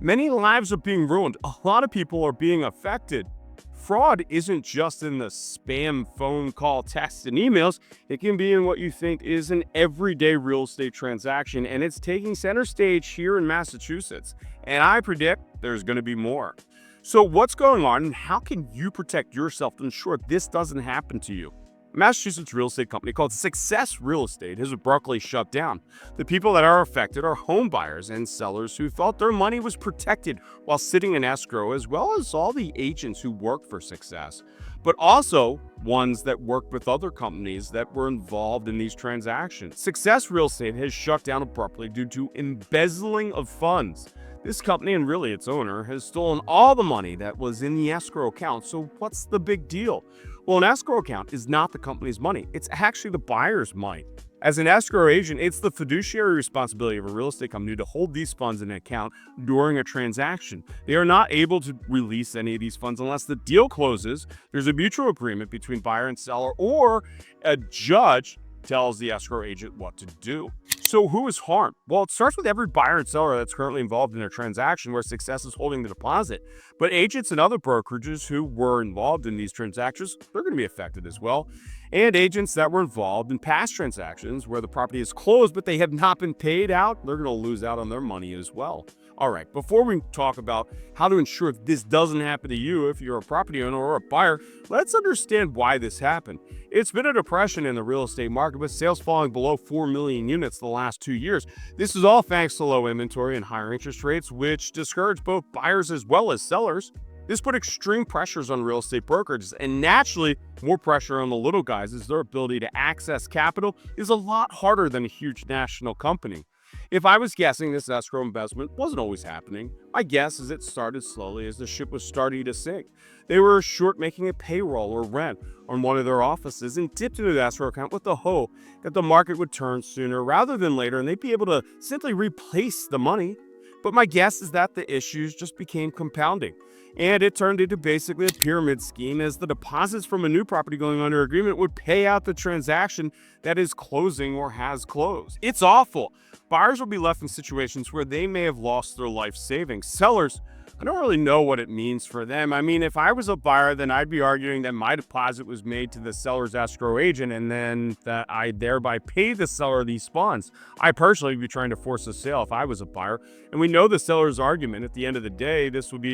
Many lives are being ruined. A lot of people are being affected. Fraud isn't just in the spam phone call, texts, and emails. It can be in what you think is an everyday real estate transaction, and it's taking center stage here in Massachusetts. And I predict there's going to be more. So, what's going on, and how can you protect yourself to ensure this doesn't happen to you? A Massachusetts real estate company called Success Real Estate has abruptly shut down. The people that are affected are home buyers and sellers who thought their money was protected while sitting in escrow, as well as all the agents who work for Success, but also ones that worked with other companies that were involved in these transactions. Success Real Estate has shut down abruptly due to embezzling of funds. This company, and really its owner, has stolen all the money that was in the escrow account. So what's the big deal? Well, an escrow account is not the company's money. It's actually the buyer's money. As an escrow agent, it's the fiduciary responsibility of a real estate company to hold these funds in an account during a transaction. They are not able to release any of these funds unless the deal closes, there's a mutual agreement between buyer and seller, or a judge tells the escrow agent what to do. So who is harmed? Well, it starts with every buyer and seller that's currently involved in a transaction where Success is holding the deposit. But agents and other brokerages who were involved in these transactions, they're going to be affected as well. And agents that were involved in past transactions where the property is closed but they have not been paid out, they're going to lose out on their money as well. All right, before we talk about how to ensure this doesn't happen to you if you're a property owner or a buyer, let's understand why this happened. It's been a depression in the real estate market with sales falling below 4 million units the last 2 years. This is all thanks to low inventory and higher interest rates, which discourage both buyers as well as sellers. This put extreme pressures on real estate brokerages and naturally more pressure on the little guys as their ability to access capital is a lot harder than a huge national company. If I was guessing, this escrow investment wasn't always happening. My guess is it started slowly as the ship was starting to sink. They were short making a payroll or rent on one of their offices and dipped into the escrow account with the hope that the market would turn sooner rather than later and they'd be able to simply replace the money. But my guess is that the issues just became compounding. And it turned into basically a pyramid scheme as the deposits from a new property going under agreement would pay out the transaction that is closing or has closed. It's awful. Buyers will be left in situations where they may have lost their life savings. Sellers, I don't really know what it means for them. I mean, if I was a buyer, then I'd be arguing that my deposit was made to the seller's escrow agent and then that I thereby pay the seller these funds. I personally would be trying to force a sale if I was a buyer. And we know the seller's argument. At the end of the day, this would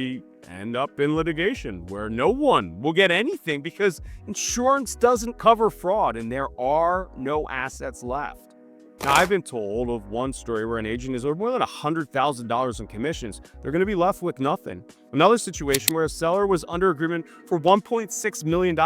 end up in litigation where no one will get anything because insurance doesn't cover fraud and there are no assets left. Now, I've been told of one story where an agent is owed more than $100,000 in commissions. They're going to be left with nothing. Another situation where a seller was under agreement for $1.6 million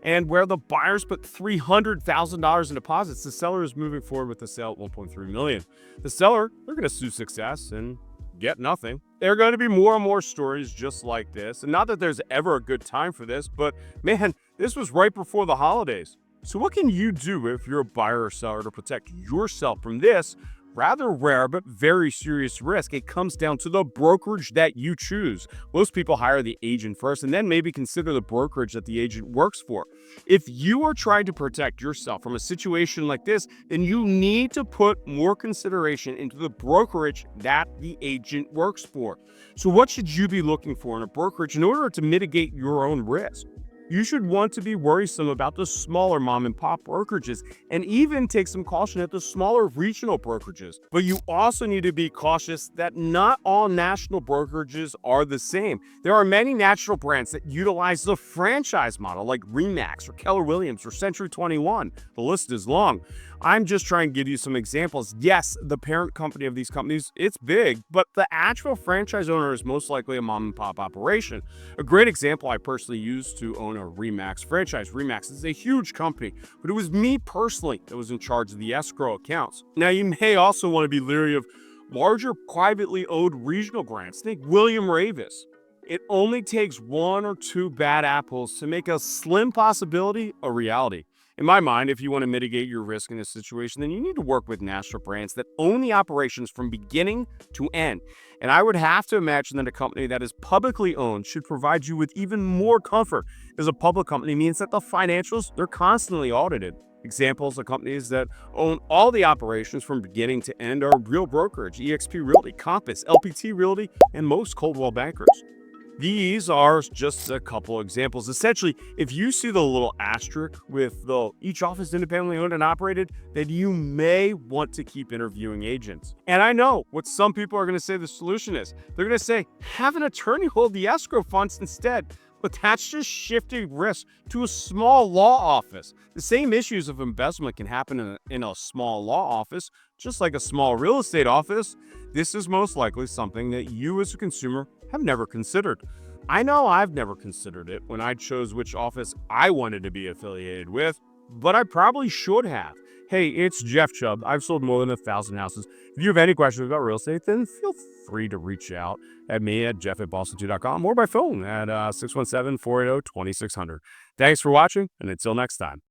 and where the buyers put $300,000 in deposits. The seller is moving forward with the sale at $1.3 million. The seller, they're going to sue Success and get nothing. There are going to be more and more stories just like this. And not that there's ever a good time for this, but man, this was right before the holidays. So what can you do if you're a buyer or seller to protect yourself from this rather rare but very serious risk? It comes down to the brokerage that you choose. Most people hire the agent first and then maybe consider the brokerage that the agent works for. If you are trying to protect yourself from a situation like this, then you need to put more consideration into the brokerage that the agent works for. So what should you be looking for in a brokerage in order to mitigate your own risk? You should want to be worrisome about the smaller mom and pop brokerages and even take some caution at the smaller regional brokerages. But you also need to be cautious that not all national brokerages are the same. There are many national brands that utilize the franchise model like Remax or Keller Williams or Century 21. The list is long. I'm just trying to give you some examples. Yes, the parent company of these companies, it's big, but the actual franchise owner is most likely a mom and pop operation. A great example I personally used to own a Remax franchise. Remax is a huge company, but it was me personally that was in charge of the escrow accounts. Now, you may also want to be leery of larger privately owned regional brands. Think William Ravis. It only takes one or two bad apples to make a slim possibility a reality. In my mind, if you want to mitigate your risk in this situation, then you need to work with national brands that own the operations from beginning to end. And I would have to imagine that a company that is publicly owned should provide you with even more comfort, as a public company means that the financials, they're constantly audited. Examples of companies that own all the operations from beginning to end are Real Brokerage, eXp Realty, Compass, LPT Realty, and most Coldwell Bankers. These are just a couple examples. Essentially, if you see the little asterisk with the each office independently owned and operated, then you may want to keep interviewing agents. And I know what some people are going to say the solution is. They're going to say, have an attorney hold the escrow funds instead. But that's just shifting risk to a small law office. The same issues of investment can happen in a small law office, just like a small real estate office. This is most likely something that you as a consumer have never considered. I know I've never considered it when I chose which office I wanted to be affiliated with, but I probably should have. Hey, it's Jeff Chubb. I've sold more than 1,000 houses. If you have any questions about real estate, then feel free to reach out at me at jeff@boston2.com or by phone at 617-480-2600. Thanks for watching, and until next time.